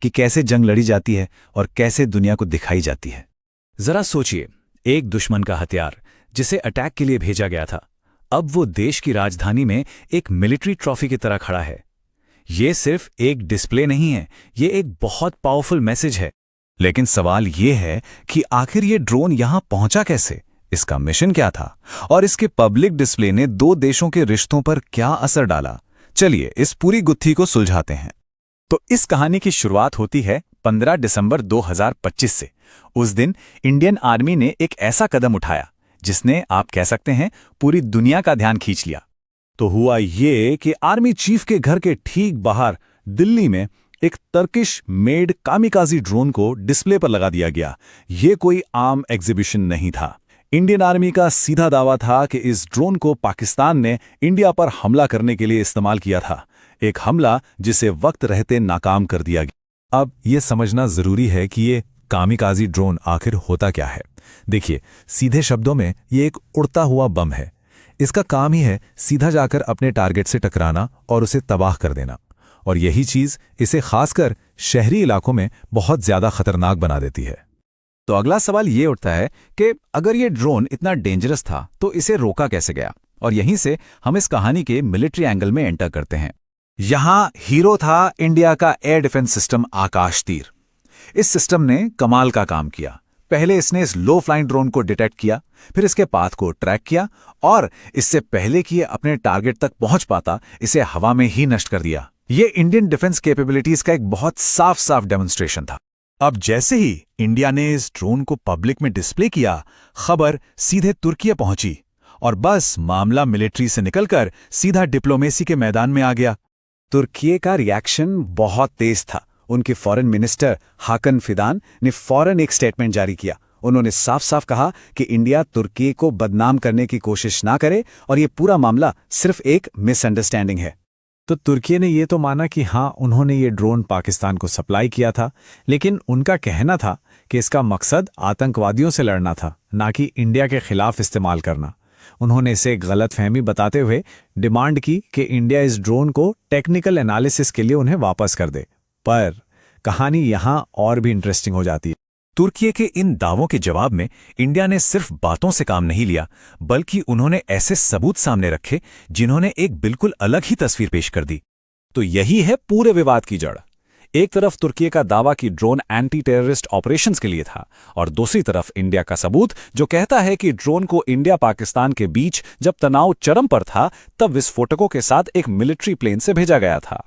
कि कैसे जंग लड़ी जाती है और कैसे दुनिया को दिखाई जाती है। जरा सोचिए, एक दुश्मन का हथियार जिसे अटैक के लिए भेजा गया था, अब वो देश की राजधानी में एक मिलिट्री ट्रॉफी की तरह खड़ा है। ये सिर्फ एक डिस्प्ले नहीं है, ये एक बहुत पावरफुल मैसेज है। लेकिन सवाल ये है कि आखिर ये ड्रोन यहां पहुंचा कैसे, इसका मिशन क्या था और इसके पब्लिक डिस्प्ले ने दो देशों के रिश्तों पर क्या असर डाला। चलिए इस पूरी गुत्थी को सुलझाते हैं। तो इस कहानी की शुरुआत होती है 15 दिसंबर 2025 से। उस दिन इंडियन आर्मी ने एक ऐसा कदम उठाया जिसने, आप कह सकते हैं, पूरी दुनिया का ध्यान खींच लिया। तो हुआ ये कि आर्मी चीफ के घर के ठीक बाहर दिल्ली में एक टर्किश मेड कामिकाजी ड्रोन को डिस्प्ले पर लगा दिया गया। ये कोई आम एग्जीबिशन नहीं था। इंडियन आर्मी का सीधा दावा था कि इस ड्रोन को पाकिस्तान ने इंडिया पर हमला करने के लिए इस्तेमाल किया था, एक हमला जिसे वक्त रहते नाकाम कर दिया गया। अब यह समझना जरूरी है कि ये कामिकाजी ड्रोन आखिर होता क्या है। देखिए, सीधे शब्दों में ये एक उड़ता हुआ बम है। इसका काम ही है सीधा जाकर अपने टारगेट से टकराना और उसे तबाह कर देना। और यही चीज इसे खासकर शहरी इलाकों में बहुत ज्यादा खतरनाक बना देती है। तो अगला सवाल ये उठता है कि अगर ये ड्रोन इतना डेंजरस था तो इसे रोका कैसे गया। और यहीं से हम इस कहानी के मिलिट्री एंगल में एंटर करते हैं। यहां हीरो था इंडिया का एयर डिफेंस सिस्टम आकाश तीर। इस सिस्टम ने कमाल का काम किया। पहले इसने इस लो फ्लाइंग ड्रोन को डिटेक्ट किया, फिर इसके पाथ को ट्रैक किया और इससे पहले कि ये अपने टारगेट तक पहुंच पाता, इसे हवा में ही नष्ट कर दिया। ये इंडियन डिफेंस कैपेबिलिटीज का एक बहुत साफ साफ डेमोन्स्ट्रेशन था। अब जैसे ही इंडिया ने इस ड्रोन को पब्लिक में डिस्प्ले किया, खबर सीधे तुर्की पहुंची और बस मामला मिलिट्री से निकलकर सीधा डिप्लोमेसी के मैदान में आ गया। तुर्की का रिएक्शन बहुत तेज था। उनके फॉरेन मिनिस्टर हाकन फिदान ने फौरन एक स्टेटमेंट जारी किया। उन्होंने साफ साफ कहा कि इंडिया तुर्की को बदनाम करने की कोशिश ना करे और ये पूरा मामला सिर्फ एक मिसअंडरस्टैंडिंग है। तो तुर्की ने ये तो माना कि हाँ, उन्होंने ये ड्रोन पाकिस्तान को सप्लाई किया था, लेकिन उनका कहना था कि इसका मकसद आतंकवादियों से लड़ना था, ना कि इंडिया के खिलाफ इस्तेमाल करना। उन्होंने इसे गलतफहमी बताते हुए डिमांड की कि इंडिया इस ड्रोन को टेक्निकल एनालिसिस के लिए उन्हें वापस कर दे। पर कहानी यहां और भी इंटरेस्टिंग हो जाती है। तुर्की के इन दावों के जवाब में इंडिया ने सिर्फ बातों से काम नहीं लिया, बल्कि उन्होंने ऐसे सबूत सामने रखे जिन्होंने एक बिल्कुल अलग ही तस्वीर पेश कर दी। तो यही है पूरे विवाद की जड़। एक तरफ तुर्की का दावा कि ड्रोन एंटी टेररिस्ट ऑपरेशंस के लिए था और दूसरी तरफ इंडिया का सबूत जो कहता है कि ड्रोन को इंडिया पाकिस्तान के बीच जब तनाव चरम पर था तब विस्फोटकों के साथ एक मिलिट्री प्लेन से भेजा गया था।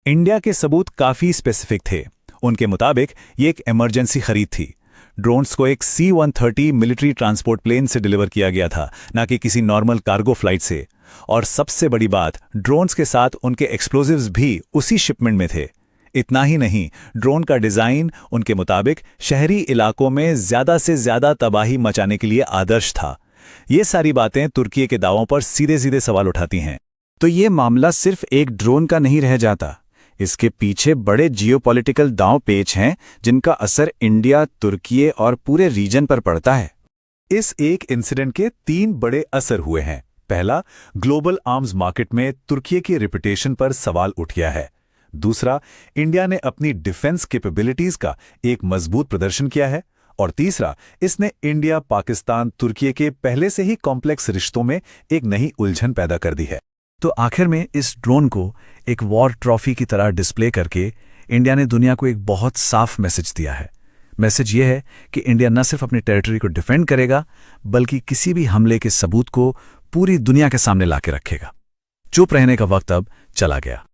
इंडिया के सबूत काफी स्पेसिफिक थे। उनके मुताबिक ये एक इमरजेंसी खरीद थी। ड्रोन्स को एक C-130 मिलिट्री ट्रांसपोर्ट प्लेन से डिलीवर किया गया था, ना कि किसी नॉर्मल कार्गो फ्लाइट से। और सबसे बड़ी बात, ड्रोन्स के साथ उनके एक्सप्लोजिव्स भी उसी शिपमेंट में थे। इतना ही नहीं, ड्रोन का डिजाइन उनके मुताबिक शहरी इलाकों में ज्यादा से ज्यादा तबाही मचाने के लिए आदर्श था। ये सारी बातें तुर्की के दावों पर सीधे सीधे सवाल उठाती हैं। तो ये मामला सिर्फ एक ड्रोन का नहीं रह जाता। इसके पीछे बड़े जियोपॉलिटिकल दांव पेच हैं जिनका असर इंडिया, तुर्की और पूरे रीजन पर पड़ता है। इस एक इंसिडेंट के 3 बड़े असर हुए हैं। पहला, ग्लोबल आर्म्स मार्केट में तुर्की की रेपुटेशन पर सवाल उठ गया है। दूसरा, इंडिया ने अपनी डिफेंस कैपेबिलिटीज का एक मजबूत प्रदर्शन किया है। और तीसरा, इसने इंडिया, पाकिस्तान, तुर्की के पहले से ही कॉम्प्लेक्स रिश्तों में एक नई उलझन पैदा कर दी है। तो आखिर में इस ड्रोन को एक वॉर ट्रॉफी की तरह डिस्प्ले करके इंडिया ने दुनिया को एक बहुत साफ मैसेज दिया है। मैसेज ये है कि इंडिया न सिर्फ अपनी टेरिटरी को डिफेंड करेगा, बल्कि किसी भी हमले के सबूत को पूरी दुनिया के सामने लाके रखेगा। चुप रहने का वक्त अब चला गया।